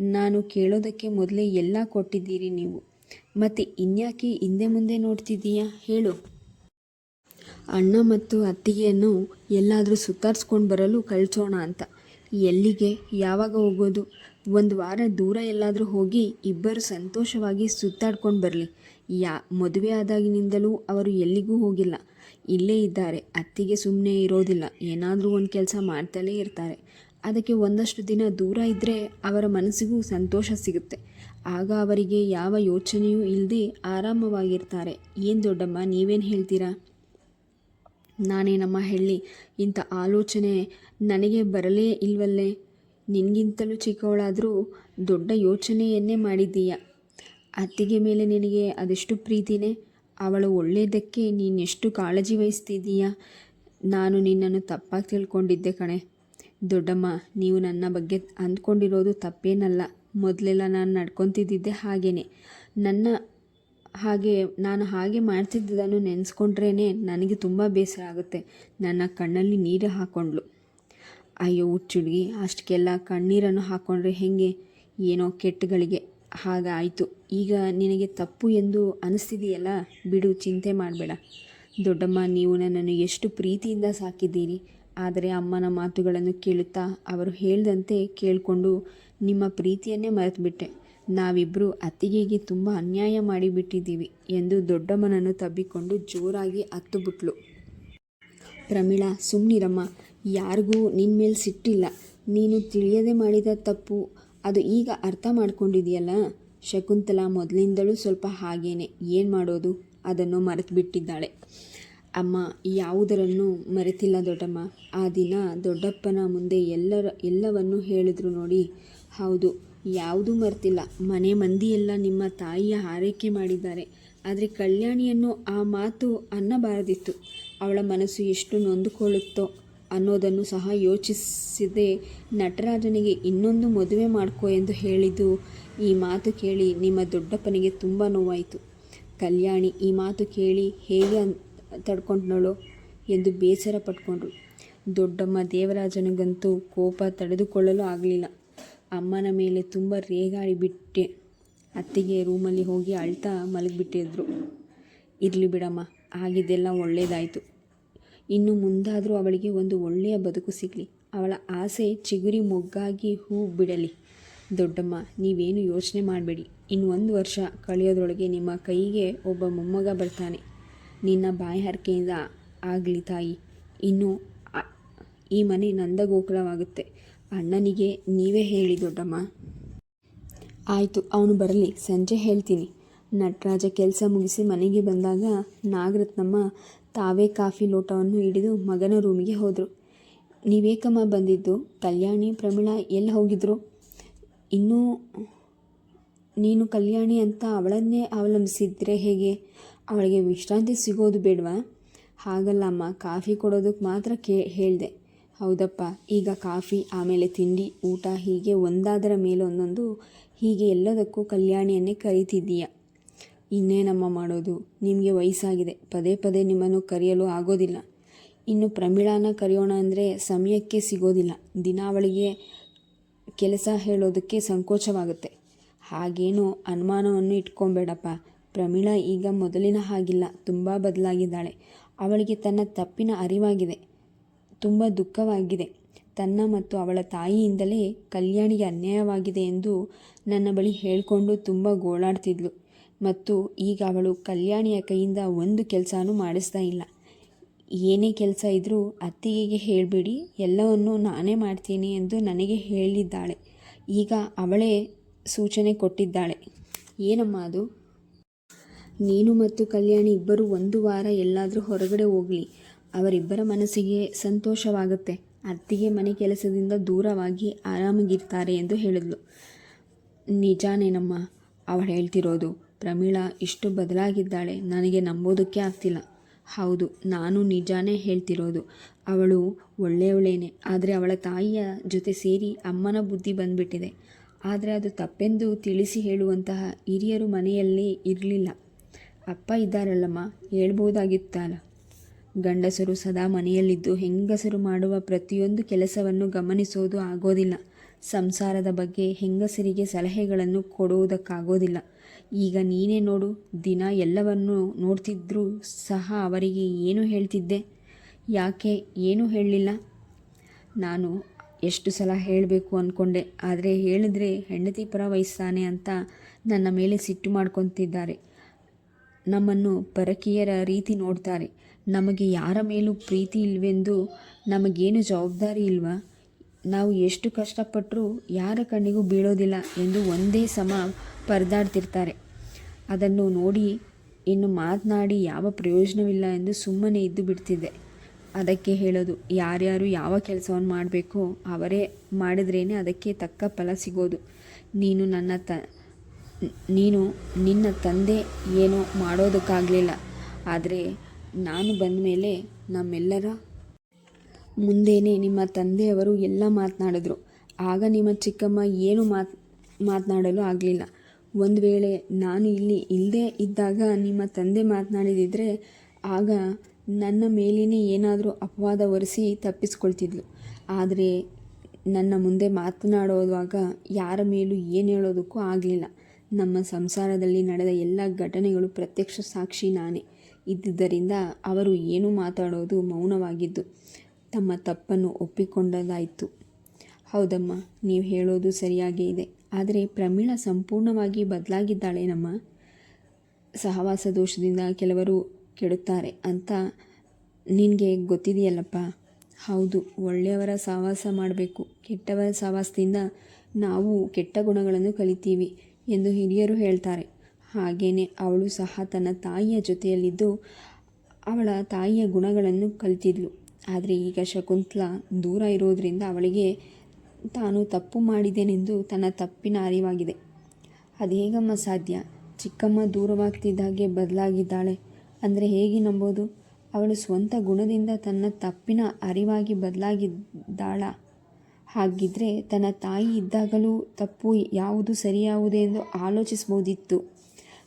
ನಾನು ಕೇಳೋದಕ್ಕೆ ಮೊದಲೇ ಎಲ್ಲ ಕೊಟ್ಟಿದ್ದೀರಿ ನೀವು. ಮತ್ತು ಇನ್ಯಾಕೆ ಹಿಂದೆ ಮುಂದೆ ನೋಡ್ತಿದ್ದೀಯಾ? ಹೇಳು. ಅಣ್ಣ ಮತ್ತು ಅತ್ತಿಗೆಯನ್ನು ಎಲ್ಲಾದರೂ ಸುತ್ತಾಡ್ಸ್ಕೊಂಡು ಬರಲು ಕಳಿಸೋಣ ಅಂತ. ಎಲ್ಲಿಗೆ? ಯಾವಾಗ ಹೋಗೋದು? ಒಂದು ವಾರ ದೂರ ಎಲ್ಲಾದರೂ ಹೋಗಿ ಇಬ್ಬರು ಸಂತೋಷವಾಗಿ ಸುತ್ತಾಡ್ಕೊಂಡು ಬರಲಿ. ಮದುವೆ ಆದಾಗಿನಿಂದಲೂ ಅವರು ಎಲ್ಲಿಗೂ ಹೋಗಿಲ್ಲ. ಇಲ್ಲೇ ಇದ್ದಾರೆ. ಅತ್ತಿಗೆ ಸುಮ್ಮನೆ ಇರೋದಿಲ್ಲ, ಏನಾದರೂ ಒಂದು ಕೆಲಸ ಮಾಡ್ತಲೇ ಇರ್ತಾರೆ. ಅದಕ್ಕೆ ಒಂದಷ್ಟು ದಿನ ದೂರ ಇದ್ದರೆ ಅವರ ಮನಸ್ಸಿಗೂ ಸಂತೋಷ ಸಿಗುತ್ತೆ. ಆಗ ಅವರಿಗೆ ಯಾವ ಯೋಚನೆಯೂ ಇಲ್ಲದೆ ಆರಾಮವಾಗಿರ್ತಾರೆ. ಏನು ದೊಡ್ಡಮ್ಮ, ನೀವೇನು ಹೇಳ್ತೀರಾ? ನಾನೇನಮ್ಮ ಹೇಳಿ, ಇಂಥ ಆಲೋಚನೆ ನನಗೆ ಬರಲೇ ಇಲ್ವಲ್ಲೇ. ನಿನಗಿಂತಲೂ ಚಿಕ್ಕವಳಾದರೂ ದೊಡ್ಡ ಯೋಚನೆಯನ್ನೇ ಮಾಡಿದ್ದೀಯ. ಅತ್ತಿಗೆ ಮೇಲೆ ನಿನಗೆ ಅದೆಷ್ಟು ಪ್ರೀತಿನೇ. ಅವಳು ಒಳ್ಳೆಯದಕ್ಕೆ ನೀನೆಷ್ಟು ಕಾಳಜಿ ವಹಿಸ್ತಿದ್ದೀಯ. ನಾನು ನಿನ್ನನ್ನು ತಪ್ಪಾಗಿ ತಿಳ್ಕೊಂಡಿದ್ದೆ ಕಣೆ. ದೊಡ್ಡಮ್ಮ, ನೀವು ನನ್ನ ಬಗ್ಗೆ ಅಂದ್ಕೊಂಡಿರೋದು ತಪ್ಪೇನಲ್ಲ. ಮೊದಲೆಲ್ಲ ನಾನು ನಡ್ಕೊತಿದ್ದೆ ಹಾಗೇನೆ. ನಾನು ಹಾಗೆ ಮಾಡ್ತಿದ್ದದನ್ನು ನೆನೆಸ್ಕೊಂಡ್ರೇ ನನಗೆ ತುಂಬ ಬೇಸರ ಆಗುತ್ತೆ. ನನ್ನ ಕಣ್ಣಲ್ಲಿ ನೀರು ಹಾಕ್ಕೊಂಡ್ಳು. ಅಯ್ಯೋ ಹುಚ್ಚುಡ್ಗಿ, ಅಷ್ಟಕ್ಕೆಲ್ಲ ಕಣ್ಣೀರನ್ನು ಹಾಕ್ಕೊಂಡ್ರೆ ಹೇಗೆ? ಏನೋ ಕೆಟ್ಟಗಳಿಗೆ ಹಾಗಾಯಿತು. ಈಗ ನಿನಗೆ ತಪ್ಪು ಎಂದು ಅನಿಸ್ತಿದೆಯಲ್ಲ, ಬಿಡು, ಚಿಂತೆ ಮಾಡಬೇಡ. ದೊಡ್ಡಮ್ಮ, ನೀವು ನನ್ನನ್ನು ಎಷ್ಟು ಪ್ರೀತಿಯಿಂದ ಸಾಕಿದ್ದೀರಿ. ಆದರೆ ಅಮ್ಮನ ಮಾತುಗಳನ್ನು ಕೇಳುತ್ತಾ ಅವರು ಹೇಳ್ದಂತೆ ಕೇಳಿಕೊಂಡು ನಿಮ್ಮ ಪ್ರೀತಿಯನ್ನೇ ಮರೆತುಬಿಟ್ಟೆ. ನಾವಿಬ್ಬರು ಅತ್ತಿಗೆಗೆ ತುಂಬ ಅನ್ಯಾಯ ಮಾಡಿಬಿಟ್ಟಿದ್ದೀವಿ ಎಂದು ದೊಡ್ಡಮ್ಮನನ್ನು ತಬ್ಬಿಕೊಂಡು ಜೋರಾಗಿ ಅತ್ತುಬಿಟ್ಲು. ಪ್ರಮೀಳಾ, ಸುಮ್ಮನಿರಮ್ಮ. ಯಾರಿಗೂ ನಿನ್ನ ಮೇಲೆ ಸಿಟ್ಟಿಲ್ಲ. ನೀನು ತಿಳಿಯದೆ ಮಾಡಿದ ತಪ್ಪು, ಅದು ಈಗ ಅರ್ಥ ಮಾಡ್ಕೊಂಡಿದೆಯಲ್ಲ. ಶಕುಂತಲಾ ಮೊದಲಿಂದಲೂ ಸ್ವಲ್ಪ ಹಾಗೇನೆ. ಏನು ಮಾಡೋದು, ಅದನ್ನು ಮರೆತುಬಿಟ್ಟಿದ್ದಾಳೆ. ಅಮ್ಮ ಯಾವುದರನ್ನು ಮರೆತಿಲ್ಲ ದೊಡ್ಡಮ್ಮ. ಆ ದಿನ ದೊಡ್ಡಪ್ಪನ ಮುಂದೆ ಎಲ್ಲವನ್ನೂ ಹೇಳಿದ್ರು ನೋಡಿ. ಹೌದು, ಯಾವುದೂ ಮರೆತಿಲ್ಲ. ಮನೆ ಮಂದಿಯೆಲ್ಲ ನಿಮ್ಮ ತಾಯಿಯ ಹಾರೈಕೆ ಮಾಡಿದ್ದಾರೆ. ಆದರೆ ಕಲ್ಯಾಣಿಯನ್ನು ಆ ಮಾತು ಅನ್ನಬಾರದಿತ್ತು. ಅವಳ ಮನಸ್ಸು ಎಷ್ಟು ನೊಂದುಕೊಳ್ಳುತ್ತೋ ಅನ್ನೋದನ್ನು ಸಹ ಯೋಚಿಸದೆ ನಟರಾಜನಿಗೆ ಇನ್ನೊಂದು ಮದುವೆ ಮಾಡ್ಕೋ ಎಂದು ಹೇಳಿದ್ದು. ಈ ಮಾತು ಕೇಳಿ ನಿಮ್ಮ ದೊಡ್ಡಪ್ಪನಿಗೆ ತುಂಬ ನೋವಾಯಿತು. ಕಲ್ಯಾಣಿ ಈ ಮಾತು ಕೇಳಿ ಹೇಗೆ ತಡ್ಕೊಂಡ್ನಳೋ ಎಂದು ಬೇಸರ ಪಟ್ಕೊಂಡ್ರು. ದೊಡ್ಡಮ್ಮ ದೇವರಾಜನಿಗಂತೂ ಕೋಪ ತಡೆದುಕೊಳ್ಳಲು ಆಗಲಿಲ್ಲ. ಅಮ್ಮನ ಮೇಲೆ ತುಂಬ ರೇಗಾಡಿ ಬಿಟ್ಟೆ. ಅತ್ತಿಗೆ ರೂಮಲ್ಲಿ ಹೋಗಿ ಅಳ್ತಾ ಮಲಗಿಬಿಟ್ಟಿದ್ರು. ಇರಲಿ ಬಿಡಮ್ಮ, ಆಗಿದ್ದೆಲ್ಲ ಒಳ್ಳೆಯದಾಯಿತು. ಇನ್ನು ಮುಂದಾದರೂ ಅವಳಿಗೆ ಒಂದು ಒಳ್ಳೆಯ ಬದುಕು ಸಿಗಲಿ. ಅವಳ ಆಸೆ ಚಿಗುರಿ ಮೊಗ್ಗಾಗಿ ಹೂ ಬಿಡಲಿ. ದೊಡ್ಡಮ್ಮ, ನೀವೇನು ಯೋಚನೆ ಮಾಡಬೇಡಿ. ಇನ್ನು 1 ವರ್ಷ ಕಳೆಯೋದ್ರೊಳಗೆ ನಿಮ್ಮ ಕೈಗೆ ಒಬ್ಬ ಮೊಮ್ಮಗ ಬರ್ತಾನೆ. ನಿನ್ನ ಬಾಯಹರಕೆಯಿಂದ ಆಗಲಿ ತಾಯಿ. ಇನ್ನು ಈ ಮನೆ ನಂದಗೋಕುಲವಾಗುತ್ತೆ. ಅಣ್ಣನಿಗೆ ನೀವೇ ಹೇಳಿ ದೊಡ್ಡಮ್ಮ. ಆಯಿತು, ಅವನು ಬರಲಿ, ಸಂಜೆ ಹೇಳ್ತೀನಿ. ನಟರಾಜ ಕೆಲಸ ಮುಗಿಸಿ ಮನೆಗೆ ಬಂದಾಗ ನಾಗರತ್ನಮ್ಮ ತಾವೇ ಕಾಫಿ ಲೋಟವನ್ನು ಹಿಡಿದು ಮಗನ ರೂಮಿಗೆ ಹೋದರು. ನೀವೇಕಮ್ಮ ಬಂದಿದ್ದು? ಕಲ್ಯಾಣಿ, ಪ್ರಮೀಳಾ ಎಲ್ಲಿ ಹೋಗಿದ್ರು? ಇನ್ನೂ ನೀನು ಕಲ್ಯಾಣಿ ಅಂತ ಅವಳನ್ನೇ ಅವಲಂಬಿಸಿದ್ರೆ ಹೇಗೆ? ಅವಳಿಗೆ ವಿಶ್ರಾಂತಿ ಸಿಗೋದು ಬೇಡವಾ? ಹಾಗಲ್ಲ ಅಮ್ಮ, ಕಾಫಿ ಕೊಡೋದಕ್ಕೆ ಮಾತ್ರ ಹೇಳಿದೆ. ಹೌದಪ್ಪ, ಈಗ ಕಾಫಿ, ಆಮೇಲೆ ತಿಂಡಿ, ಊಟ, ಹೀಗೆ ಒಂದಾದರ ಮೇಲೆ ಒಂದೊಂದು, ಹೀಗೆ ಎಲ್ಲದಕ್ಕೂ ಕಲ್ಯಾಣಿಯನ್ನೇ ಕರೀತಿದ್ದೀಯ. ಇನ್ನೇನಮ್ಮ ಮಾಡೋದು? ನಿಮಗೆ ವಯಸ್ಸಾಗಿದೆ. ಪದೇ ಪದೇ ನಿಮ್ಮನ್ನು ಕರೆಯಲು ಆಗೋದಿಲ್ಲ. ಇನ್ನು ಪ್ರಮೀಳಾನ ಕರೆಯೋಣ ಅಂದರೆ ಸಮಯಕ್ಕೆ ಸಿಗೋದಿಲ್ಲ. ದಿನ ಅವಳಿಗೆ ಕೆಲಸ ಹೇಳೋದಕ್ಕೆ ಸಂಕೋಚವಾಗುತ್ತೆ. ಹಾಗೇನೂ ಅನುಮಾನವನ್ನು ಇಟ್ಕೊಬೇಡಪ್ಪ. ಪ್ರಮೀಳಾ ಈಗ ಮೊದಲಿನ ಹಾಗಿಲ್ಲ, ತುಂಬ ಬದಲಾಗಿದ್ದಾಳೆ. ಅವಳಿಗೆ ತನ್ನ ತಪ್ಪಿನ ಅರಿವಾಗಿದೆ. ತುಂಬ ದುಃಖವಾಗಿದೆ. ತನ್ನ ಮತ್ತು ಅವಳ ತಾಯಿಯಿಂದಲೇ ಕಲ್ಯಾಣಿಗೆ ಅನ್ಯಾಯವಾಗಿದೆ ಎಂದು ನನ್ನ ಬಳಿ ಹೇಳಿಕೊಂಡು ತುಂಬ ಗೋಳಾಡ್ತಿದ್ಲು. ಮತ್ತು ಈಗ ಅವಳು ಕಲ್ಯಾಣಿಯ ಕೈಯಿಂದ ಒಂದು ಕೆಲಸನೂ ಮಾಡಿಸ್ತಾ ಇಲ್ಲ. ಏನೇ ಕೆಲಸ ಇದ್ದರೂ ಅತ್ತಿಗೆಗೆ ಹೇಳಬೇಡಿ, ಎಲ್ಲವನ್ನೂ ನಾನೇ ಮಾಡ್ತೀನಿ ಎಂದು ನನಗೆ ಹೇಳಿದ್ದಾಳೆ. ಈಗ ಅವಳೇ ಸೂಚನೆ ಕೊಟ್ಟಿದ್ದಾಳೆ. ಏನಮ್ಮ ಅದು? ನೀನು ಮತ್ತು ಕಲ್ಯಾಣಿ ಇಬ್ಬರು 1 ವಾರ ಎಲ್ಲಾದರೂ ಹೊರಗಡೆ ಹೋಗಲಿ. ಅವರಿಬ್ಬರ ಮನಸ್ಸಿಗೆ ಸಂತೋಷವಾಗುತ್ತೆ. ಅತ್ತಿಗೆ ಮನೆ ಕೆಲಸದಿಂದ ದೂರವಾಗಿ ಆರಾಮಾಗಿರ್ತಾರೆ ಎಂದು ಹೇಳಿದ್ಲು. ನಿಜಾನೇನಮ್ಮ ಅವಳು ಹೇಳ್ತಿರೋದು? ಪ್ರಮೀಳಾ ಇಷ್ಟು ಬದಲಾಗಿದ್ದಾಳೆ, ನನಗೆ ನಂಬೋದಕ್ಕೆ ಆಗ್ತಿಲ್ಲ. ಹೌದು, ನಾನು ನಿಜಾನೇ ಹೇಳ್ತಿರೋದು. ಅವಳು ಒಳ್ಳೆಯವಳೇನೆ. ಆದರೆ ಅವಳ ತಾಯಿಯ ಜೊತೆ ಸೇರಿ ಅಮ್ಮನ ಬುದ್ಧಿ ಬಂದುಬಿಟ್ಟಿದೆ. ಆದರೆ ಅದು ತಪ್ಪೆಂದು ತಿಳಿಸಿ ಹೇಳುವಂತಹ ಹಿರಿಯರು ಮನೆಯಲ್ಲೇ ಇರಲಿಲ್ಲ. ಅಪ್ಪ ಇದ್ದಾರಲ್ಲಮ್ಮ, ಹೇಳ್ಬೋದಾಗಿತ್ತಲ್ಲ. ಗಂಡಸರು ಸದಾ ಮನೆಯಲ್ಲಿದ್ದು ಹೆಂಗಸರು ಮಾಡುವ ಪ್ರತಿಯೊಂದು ಕೆಲಸವನ್ನು ಗಮನಿಸೋದು ಆಗೋದಿಲ್ಲ. ಸಂಸಾರದ ಬಗ್ಗೆ ಹೆಂಗಸರಿಗೆ ಸಲಹೆಗಳನ್ನು ಕೊಡುವುದಕ್ಕಾಗೋದಿಲ್ಲ. ಈಗ ನೀನೇ ನೋಡು, ದಿನ ಎಲ್ಲವನ್ನು ನೋಡ್ತಿದ್ರೂ ಸಹ ಅವರಿಗೆ ಏನು ಹೇಳ್ತಿದ್ದೆ? ಯಾಕೆ ಏನೂ ಹೇಳಲಿಲ್ಲ? ನಾನು ಎಷ್ಟು ಸಲ ಹೇಳಬೇಕು ಅಂದ್ಕೊಂಡೆ, ಆದರೆ ಹೇಳಿದ್ರೆ ಹೆಂಡತಿ ಪರ ವಹಿಸ್ತಾನೆ ಅಂತ ನನ್ನ ಮೇಲೆ ಸಿಟ್ಟು ಮಾಡ್ಕೊತಿದ್ದಾರೆ. ನಮ್ಮನ್ನು ಪರಕೀಯರ ರೀತಿ ನೋಡ್ತಾರೆ. ನಮಗೆ ಯಾರ ಮೇಲೂ ಪ್ರೀತಿ ಇಲ್ವೆಂದು ನಮಗೇನು ಜವಾಬ್ದಾರಿ ಇಲ್ವಾ? ನಾವು ಎಷ್ಟು ಕಷ್ಟಪಟ್ಟರೂ ಯಾರ ಕಣ್ಣಿಗೂ ಬೀಳೋದಿಲ್ಲ ಎಂದು ಒಂದೇ ಸಮ ಪರದಾಡ್ತಿರ್ತಾರೆ. ಅದನ್ನು ನೋಡಿ ಇನ್ನು ಮಾತನಾಡಿ ಯಾವ ಪ್ರಯೋಜನವಿಲ್ಲ ಎಂದು ಸುಮ್ಮನೆ ಇದ್ದು ಬಿಡ್ತಿದ್ದೆ. ಅದಕ್ಕೆ ಹೇಳೋದು, ಯಾರ್ಯಾರು ಯಾವ ಕೆಲಸವನ್ನು ಮಾಡಬೇಕೋ ಅವರೇ ಮಾಡಿದ್ರೇ ಅದಕ್ಕೆ ತಕ್ಕ ಫಲ ಸಿಗೋದು. ನೀನು ನಿನ್ನ ತಂದೆ ಏನೋ ಮಾಡೋದಕ್ಕಾಗಲಿಲ್ಲ, ಆದರೆ ನಾನು ಬಂದ ಮೇಲೆ ನಮ್ಮೆಲ್ಲರ ಮುಂದೇನೆ ನಿಮ್ಮ ತಂದೆಯವರು ಎಲ್ಲ ಮಾತನಾಡಿದ್ರು. ಆಗ ನಿಮ್ಮ ಚಿಕ್ಕಮ್ಮ ಏನು ಮಾತನಾಡಲು ಆಗಲಿಲ್ಲ. ಒಂದು ವೇಳೆ ನಾನು ಇಲ್ಲಿ ಇಲ್ಲದೇ ಇದ್ದಾಗ ನಿಮ್ಮ ತಂದೆ ಮಾತನಾಡಿದಿದ್ರೆ ಆಗ ನನ್ನ ಮೇಲಿನೇ ಏನಾದರೂ ಅಪವಾದ ಹೊರಿಸಿ ತಪ್ಪಿಸ್ಕೊಳ್ತಿದ್ಲು. ಆದರೆ ನನ್ನ ಮುಂದೆ ಮಾತನಾಡುವಾಗ ಯಾರ ಮೇಲೂ ಏನು ಹೇಳೋದಕ್ಕೂ ಆಗಲಿಲ್ಲ. ನಮ್ಮ ಸಂಸಾರದಲ್ಲಿ ನಡೆದ ಎಲ್ಲ ಘಟನೆಗಳು ಪ್ರತ್ಯಕ್ಷ ಸಾಕ್ಷಿ ನಾನೇ ಇದ್ದುದರಿಂದ ಅವರು ಏನೂ ಮಾತಾಡೋದು ಮೌನವಾಗಿದ್ದು ತಮ್ಮ ತಪ್ಪನ್ನು ಒಪ್ಪಿಕೊಂಡದಾಯಿತು. ಹೌದಮ್ಮ, ನೀವು ಹೇಳೋದು ಸರಿಯಾಗೇ ಇದೆ. ಆದರೆ ಪ್ರಮೀಳಾ ಸಂಪೂರ್ಣವಾಗಿ ಬದಲಾಗಿದ್ದಾಳೇನಮ್ಮ? ಸಹವಾಸ ದೋಷದಿಂದ ಕೆಲವರು ಕೆಡುತ್ತಾರೆ ಅಂತ ನಿನಗೆ ಗೊತ್ತಿದೆಯಲ್ಲಪ್ಪ. ಹೌದು, ಒಳ್ಳೆಯವರ ಸಹವಾಸ ಮಾಡಬೇಕು. ಕೆಟ್ಟವರ ಸಹವಾಸದಿಂದ ನಾವು ಕೆಟ್ಟ ಗುಣಗಳನ್ನು ಕಲಿತೀವಿ ಎಂದು ಹಿರಿಯರು ಹೇಳ್ತಾರೆ. ಹಾಗೆಯೇ ಅವಳು ಸಹ ತನ್ನ ತಾಯಿಯ ಜೊತೆಯಲ್ಲಿದ್ದು ಅವಳ ತಾಯಿಯ ಗುಣಗಳನ್ನು ಕಲಿತಿದ್ಲು. ಆದರೆ ಈಗ ಶಕುಂತಲಾ ದೂರ ಇರೋದರಿಂದ ಅವಳಿಗೆ ತಾನು ತಪ್ಪು ಮಾಡಿದ್ದೇನೆಂದು ತನ್ನ ತಪ್ಪಿನ ಅರಿವಾಗಿದೆ. ಅದು ಹೇಗಮ್ಮ ಸಾಧ್ಯ? ಚಿಕ್ಕಮ್ಮ ದೂರವಾಗ್ತಿದ್ದಾಗೆ ಬದಲಾಗಿದ್ದಾಳೆ ಅಂದರೆ ಹೇಗೆ ನಂಬೋದು? ಅವಳು ಸ್ವಂತ ಗುಣದಿಂದ ತನ್ನ ತಪ್ಪಿನ ಅರಿವಾಗಿ ಬದಲಾಗಿದ್ದಾಳ. ಹಾಗಿದ್ದರೆ ತನ್ನ ತಾಯಿ ಇದ್ದಾಗಲೂ ತಪ್ಪು ಯಾವುದು ಸರಿ ಯಾವುದು ಎಂದು ಆಲೋಚಿಸ್ಬೋದಿತ್ತು.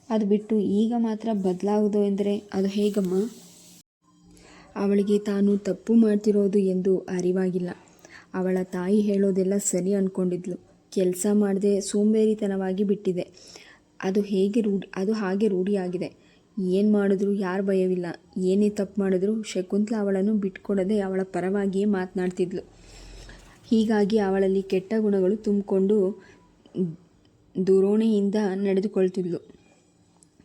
ಅದು ಬಿಟ್ಟು ಈಗ ಮಾತ್ರ ಬದಲಾಗೋದು ಎಂದರೆ ಅದು ಹೇಗಮ್ಮ? ಅವಳಿಗೆ ತಾನು ತಪ್ಪು ಮಾಡ್ತಿರೋದು ಎಂದು ಅರಿವಾಗಿಲ್ಲ. ಅವಳ ತಾಯಿ ಹೇಳೋದೆಲ್ಲ ಸರಿ ಅಂದ್ಕೊಂಡಿದ್ಲು. ಕೆಲಸ ಮಾಡದೆ ಸೋಂಬೇರಿತನವಾಗಿ ಬಿಟ್ಟಿದೆ. ಅದು ಹಾಗೆ ರೂಢಿಯಾಗಿದೆ. ಏನು ಮಾಡಿದ್ರೂ ಯಾರ ಭಯವಿಲ್ಲ. ಏನೇ ತಪ್ಪು ಮಾಡಿದ್ರೂ ಶಕುಂತಲಾ ಅವಳನ್ನು ಬಿಟ್ಕೊಡದೆ ಅವಳ ಪರವಾಗಿಯೇ ಮಾತನಾಡ್ತಿದ್ಲು. ಹೀಗಾಗಿ ಅವಳಲ್ಲಿ ಕೆಟ್ಟ ಗುಣಗಳು ತುಂಬಿಕೊಂಡು ದುರೋಣೆಯಿಂದ ನಡೆದುಕೊಳ್ತಿದ್ಲು.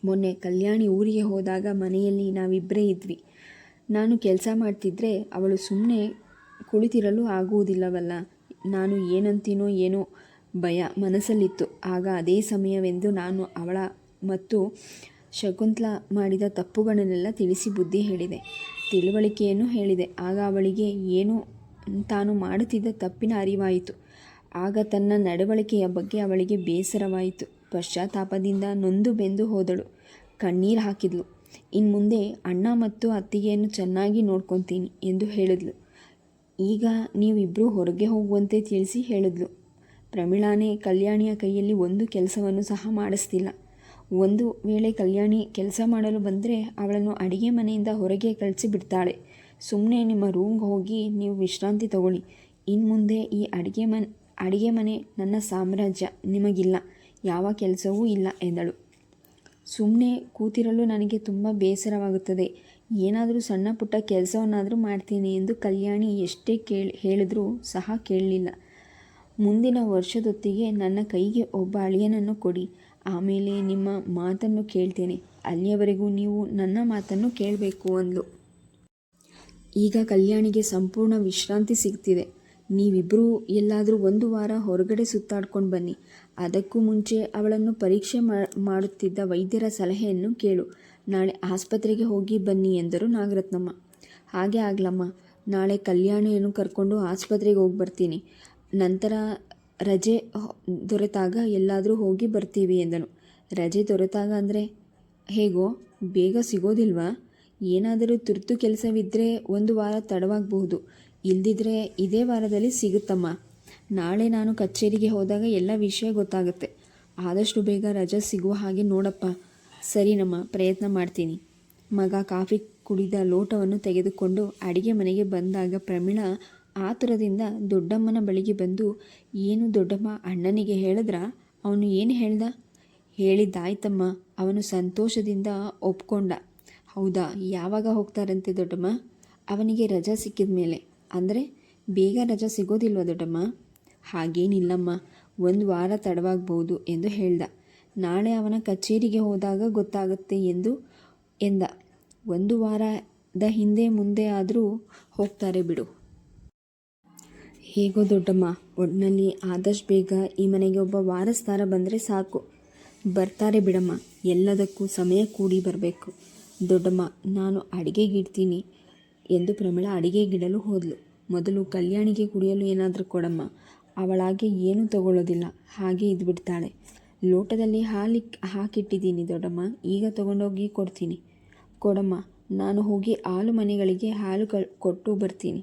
ಮೊನ್ನೆ ಕಲ್ಯಾಣಿ ಊರಿಗೆ ಹೋದಾಗ ಮನೆಯಲ್ಲಿ ನಾವಿಬ್ಬರೇ ಇದ್ವಿ. ನಾನು ಕೆಲಸ ಮಾಡ್ತಿದ್ರೆ ಅವಳು ಸುಮ್ಮನೆ ಕುಳಿತಿರಲು ಆಗುವುದಿಲ್ಲವಲ್ಲ. ನಾನು ಏನಂತೀನೋ ಏನೋ ಭಯ ಮನಸ್ಸಲ್ಲಿತ್ತು. ಆಗ ಅದೇ ಸಮಯವೆಂದು ನಾನು ಅವಳ ಮತ್ತು ಶಕುಂತಲಾ ಮಾಡಿದ ತಪ್ಪುಗಳನ್ನೆಲ್ಲ ತಿಳಿಸಿ ಬುದ್ಧಿ ಹೇಳಿದೆ, ತಿಳುವಳಿಕೆಯನ್ನು ಹೇಳಿದೆ. ಆಗ ಅವಳಿಗೆ ಏನು ತಾನು ಮಾಡುತ್ತಿದ್ದ ತಪ್ಪಿನ ಅರಿವಾಯಿತು. ಆಗ ತನ್ನ ನಡವಳಿಕೆಯ ಬಗ್ಗೆ ಅವಳಿಗೆ ಬೇಸರವಾಯಿತು. ಪಶ್ಚಾತ್ತಾಪದಿಂದ ನೊಂದು ಬೆಂದು ಹೋದಳು. ಕಣ್ಣೀರು ಹಾಕಿದ್ಲು. ಇನ್ನು ಮುಂದೆ ಅಣ್ಣ ಮತ್ತು ಅತ್ತಿಗೆಯನ್ನು ಚೆನ್ನಾಗಿ ನೋಡ್ಕೊತೀನಿ ಎಂದು ಹೇಳಿದ್ಲು. ಈಗ ನೀವಿಬ್ಬರೂ ಹೊರಗೆ ಹೋಗುವಂತೆ ತಿಳಿಸಿ ಹೇಳಿದ್ಲು. ಪ್ರಮೀಳಾನೇ ಕಲ್ಯಾಣಿಯ ಕೈಯಲ್ಲಿ ಒಂದು ಕೆಲಸವನ್ನು ಸಹ ಮಾಡಿಸ್ತಿಲ್ಲ. ಒಂದು ವೇಳೆ ಕಲ್ಯಾಣಿ ಕೆಲಸ ಮಾಡಲು ಬಂದರೆ ಅವಳನ್ನು ಅಡಿಗೆ ಮನೆಯಿಂದ ಹೊರಗೆ ಕಳಿಸಿ ಬಿಡ್ತಾಳೆ. ಸುಮ್ಮನೆ ನಿಮ್ಮ ರೂಮ್ಗೆ ಹೋಗಿ ನೀವು ವಿಶ್ರಾಂತಿ ತಗೊಳ್ಳಿ. ಇನ್ನು ಮುಂದೆ ಈ ಅಡಿಗೆ ಮನೆ ನನ್ನ ಸಾಮ್ರಾಜ್ಯ, ನಿಮಗಿಲ್ಲ ಯಾವ ಕೆಲಸವೂ ಇಲ್ಲ ಎಂದಳು. ಸುಮ್ಮನೆ ಕೂತಿರಲು ನನಗೆ ತುಂಬ ಬೇಸರವಾಗುತ್ತದೆ. ಏನಾದರೂ ಸಣ್ಣ ಪುಟ್ಟ ಕೆಲಸವನ್ನಾದರೂ ಮಾಡ್ತೀನಿ ಎಂದು ಕಲ್ಯಾಣಿ ಎಷ್ಟೇ ಹೇಳಿದ್ರೂ ಸಹ ಕೇಳಲಿಲ್ಲ. ಮುಂದಿನ ವರ್ಷದೊತ್ತಿಗೆ ನನ್ನ ಕೈಗೆ ಒಬ್ಬ ಅಳಿಯನನ್ನು ಕೊಡಿ, ಆಮೇಲೆ ನಿಮ್ಮ ಮಾತನ್ನು ಕೇಳ್ತೇನೆ. ಅಲ್ಲಿಯವರೆಗೂ ನೀವು ನನ್ನ ಮಾತನ್ನು ಕೇಳಬೇಕು ಅಂದ್ಲು. ಈಗ ಕಲ್ಯಾಣಿಗೆ ಸಂಪೂರ್ಣ ವಿಶ್ರಾಂತಿ ಸಿಗ್ತಿದೆ. ನೀವಿಬ್ಬರೂ ಎಲ್ಲಾದರೂ ಒಂದು ವಾರ ಹೊರಗಡೆ ಸುತ್ತಾಡ್ಕೊಂಡು ಬನ್ನಿ. ಅದಕ್ಕೂ ಮುಂಚೆ ಅವಳನ್ನು ಪರೀಕ್ಷೆ ಮಾಡುತ್ತಿದ್ದ ವೈದ್ಯರ ಸಲಹೆಯನ್ನು ಕೇಳು. ನಾಳೆ ಆಸ್ಪತ್ರೆಗೆ ಹೋಗಿ ಬನ್ನಿ ಎಂದರು ನಾಗರತ್ನಮ್ಮ. ಹಾಗೆ ಆಗ್ಲಮ್ಮ, ನಾಳೆ ಕಲ್ಯಾಣಿಯನ್ನು ಕರ್ಕೊಂಡು ಆಸ್ಪತ್ರೆಗೆ ಹೋಗಿ ಬರ್ತೀನಿ. ನಂತರ ರಜೆ ದೊರೆತಾಗ ಎಲ್ಲಾದರೂ ಹೋಗಿ ಬರ್ತೀವಿ ಎಂದನು. ರಜೆ ದೊರೆತಾಗ ಅಂದರೆ ಹೇಗೋ? ಬೇಗ ಸಿಗೋದಿಲ್ವಾ? ಏನಾದರೂ ತುರ್ತು ಕೆಲಸವಿದ್ದರೆ ಒಂದು ವಾರ ತಡವಾಗಬಹುದು. ಇಲ್ದಿದ್ರೆ ಇದೇ ವಾರದಲ್ಲಿ ಸಿಗುತ್ತಮ್ಮ. ನಾಳೆ ನಾನು ಕಚೇರಿಗೆ ಹೋದಾಗ ಎಲ್ಲ ವಿಷಯ ಗೊತ್ತಾಗುತ್ತೆ. ಆದಷ್ಟು ಬೇಗ ರಜೆ ಸಿಗುವ ಹಾಗೆ ನೋಡಪ್ಪ. ಸರಿನಮ್ಮ, ಪ್ರಯತ್ನ ಮಾಡ್ತೀನಿ. ಮಗ ಕಾಫಿ ಕುಡಿದ ಲೋಟವನ್ನು ತೆಗೆದುಕೊಂಡು ಅಡಿಗೆ ಮನೆಗೆ ಬಂದಾಗ ಪ್ರಮೀಳಾ ಆತುರದಿಂದ ದೊಡ್ಡಮ್ಮನ ಬಳಿಗೆ ಬಂದು, ಏನು ದೊಡ್ಡಮ್ಮ, ಅಣ್ಣನಿಗೆ ಹೇಳಿದ್ರಾ? ಅವನು ಏನು ಹೇಳ್ದ? ಹೇಳಿದ್ದಾಯ್ತಮ್ಮ. ಅವನು ಸಂತೋಷದಿಂದ ಒಪ್ಕೊಂಡ. ಹೌದಾ? ಯಾವಾಗ ಹೋಗ್ತಾರಂತೆ ದೊಡ್ಡಮ್ಮ? ಅವನಿಗೆ ರಜಾ ಸಿಕ್ಕಿದ ಮೇಲೆ. ಅಂದರೆ ಬೇಗ ರಜಾ ಸಿಗೋದಿಲ್ವ ದೊಡ್ಡಮ್ಮ? ಹಾಗೇನಿಲ್ಲಮ್ಮ, ಒಂದು ವಾರ ತಡವಾಗ್ಬೋದು ಎಂದು ಹೇಳ್ದ. ನಾಳೆ ಅವನ ಕಚೇರಿಗೆ ಹೋದಾಗ ಗೊತ್ತಾಗುತ್ತೆ ಎಂದ. ಒಂದು ವಾರ ಹಿಂದೆ ಮುಂದೆ ಆದರೂ ಹೋಗ್ತಾರೆ ಬಿಡು. ಹೇಗೋ ದೊಡ್ಡಮ್ಮ, ಒಟ್ಟಿನಲ್ಲಿ ಆದಷ್ಟು ಬೇಗ ಈ ಮನೆಗೆ ಒಬ್ಬ ವಾರಸ್ದಾರ ಬಂದರೆ ಸಾಕು. ಬರ್ತಾರೆ ಬಿಡಮ್ಮ, ಎಲ್ಲದಕ್ಕೂ ಸಮಯ ಕೂಡಿ ಬರಬೇಕು. ದೊಡ್ಡಮ್ಮ, ನಾನು ಅಡಿಗೆಗಿಡ್ತೀನಿ ಎಂದು ಪ್ರಮೀಳಾ ಅಡಿಗೆಗಿಡಲು ಹೋದಳು. ಮೊದಲು ಕಲ್ಯಾಣಿಗೆ ಕುಡಿಯಲು ಏನಾದರೂ ಕೊಡಮ್ಮ. ಅವಳಾಗೆ ಏನೂ ತಗೊಳ್ಳೋದಿಲ್ಲ, ಹಾಗೆ ಇದ್ಬಿಡ್ತಾಳೆ. ಲೋಟದಲ್ಲಿ ಹಾಕಿಟ್ಟಿದ್ದೀನಿ ದೊಡ್ಡಮ್ಮ, ಈಗ ತಗೊಂಡೋಗಿ ಕೊಡ್ತೀನಿ. ಕೊಡಮ್ಮ, ನಾನು ಹೋಗಿ ಹಾಲು ಮನೆಗಳಿಗೆ ಹಾಲು ಕೊಟ್ಟು ಬರ್ತೀನಿ.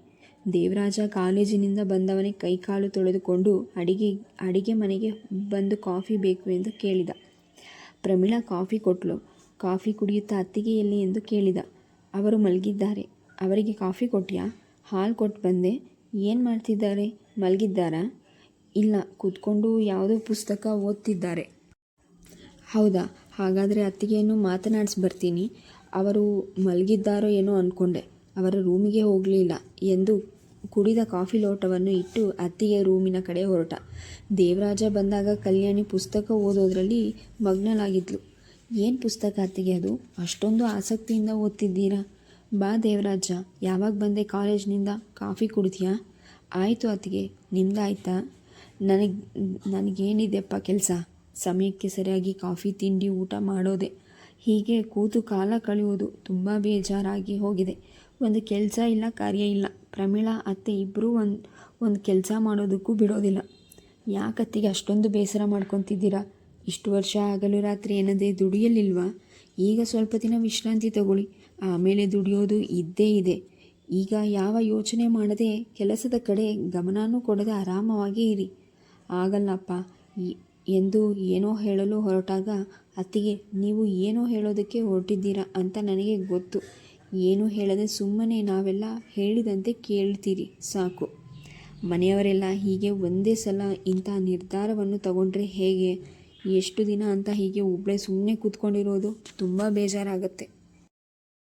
ದೇವರಾಜ ಕಾಲೇಜಿನಿಂದ ಬಂದವನೇ ಕೈಕಾಲು ತೊಳೆದುಕೊಂಡು ಅಡಿಗೆ ಮನೆಗೆ ಬಂದು ಕಾಫಿ ಬೇಕು ಎಂದು ಕೇಳಿದ. ಪ್ರಮೀಳಾ ಕಾಫಿ ಕೊಟ್ಟಳು. ಕಾಫಿ ಕುಡಿಯುತ್ತಾ ಅತ್ತಿಗೆ ಎಲ್ಲಿ ಎಂದು ಕೇಳಿದ. ಅವರು ಮಲಗಿದ್ದಾರೆ. ಅವರಿಗೆ ಕಾಫಿ ಕೊಟ್ಯಾ? ಹಾಲು ಕೊಟ್ಟು ಬಂದೆ. ಏನು ಮಾಡ್ತಿದ್ದಾರೆ? ಮಲಗಿದ್ದಾರಾ? ಇಲ್ಲ, ಕೂತ್ಕೊಂಡು ಯಾವುದೋ ಪುಸ್ತಕ ಓದ್ತಿದ್ದಾರೆ. ಹೌದಾ, ಹಾಗಾದರೆ ಅತ್ತಿಗೆಯನ್ನು ಮಾತನಾಡಿಸ್ಬರ್ತೀನಿ. ಅವರು ಮಲಗಿದ್ದಾರೋ ಏನೋ ಅಂದ್ಕೊಂಡೆ. ಅವರ ರೂಮಿಗೆ ಹೋಗಲಿಲ್ಲ ಎಂದು ಕುಡಿದ ಕಾಫಿ ಲೋಟವನ್ನು ಇಟ್ಟು ಅತ್ತಿಗೆ ರೂಮಿನ ಕಡೆ ಹೊರಟ. ದೇವರಾಜ ಬಂದಾಗ ಕಲ್ಯಾಣಿ ಪುಸ್ತಕ ಓದೋದ್ರಲ್ಲಿ ಮಗ್ನಳಾಗಿದ್ಲು. ಏನು ಪುಸ್ತಕ ಅತ್ತಿಗೆ ಅದು? ಅಷ್ಟೊಂದು ಆಸಕ್ತಿಯಿಂದ ಓದ್ತಿದ್ದೀರಾ? ಬಾ ದೇವರಾಜ, ಯಾವಾಗ ಬಂದೆ ಕಾಲೇಜ್ನಿಂದ? ಕಾಫಿ ಕುಡಿದ್ಯಾ? ಆಯಿತು ಅತ್ತಿಗೆ, ನಿಮ್ದಾಯ್ತಾ? ನನಗೇನಿದೆಪ್ಪ ಕೆಲಸ? ಸಮಯಕ್ಕೆ ಸರಿಯಾಗಿ ಕಾಫಿ ತಿಂಡಿ ಊಟ ಮಾಡೋದೆ. ಹೀಗೆ ಕೂತು ಕಾಲ ಕಳೆಯೋದು. ತುಂಬ ಬೇಜಾರಾಗಿ ಹೋಗಿದೆ. ಒಂದು ಕೆಲಸ ಇಲ್ಲ, ಕಾರ್ಯ ಇಲ್ಲ. ಪ್ರಮೀಳಾ ಅತ್ತೆ ಇಬ್ಬರೂ ಒಂದು ಕೆಲಸ ಮಾಡೋದಕ್ಕೂ ಬಿಡೋದಿಲ್ಲ. ಯಾಕತ್ತಿಗೆ ಅಷ್ಟೊಂದು ಬೇಸರ ಮಾಡ್ಕೊತಿದ್ದೀರಾ? ಇಷ್ಟು ವರ್ಷ ಹಗಲು ರಾತ್ರಿ ಏನದೇ ದುಡಿಯಲಿಲ್ವಾ? ಈಗ ಸ್ವಲ್ಪ ದಿನ ವಿಶ್ರಾಂತಿ ತಗೊಳ್ಳಿ, ಆಮೇಲೆ ದುಡಿಯೋದು ಇದ್ದೇ ಇದೆ. ಈಗ ಯಾವ ಯೋಚನೆ ಮಾಡದೆ ಕೆಲಸದ ಕಡೆ ಗಮನನೂ ಕೊಡದೆ ಆರಾಮವಾಗಿ ಇರಿ. ಆಗಲ್ಲಪ್ಪ ಎಂದು ಏನೋ ಹೇಳಲು ಹೊರಟಾಗ ಅತ್ತಿಗೆ, ನೀವು ಏನೋ ಹೇಳೋದಕ್ಕೆ ಹೊರಟಿದ್ದೀರಾ ಅಂತ ನನಗೆ ಗೊತ್ತು. ಏನೂ ಹೇಳದೆ ಸುಮ್ಮನೆ ನಾವೆಲ್ಲ ಹೇಳಿದಂತೆ ಕೇಳ್ತೀರಿ ಸಾಕು. ಮನೆಯವರೆಲ್ಲ ಹೀಗೆ ಒಂದೇ ಸಲ ಇಂಥ ನಿರ್ಧಾರವನ್ನು ತಗೊಂಡ್ರೆ ಹೇಗೆ? ಎಷ್ಟು ದಿನ ಅಂತ ಹೀಗೆ ಒಬ್ಬಳೇ ಸುಮ್ಮನೆ ಕೂತ್ಕೊಂಡಿರೋದು? ತುಂಬ ಬೇಜಾರಾಗತ್ತೆ.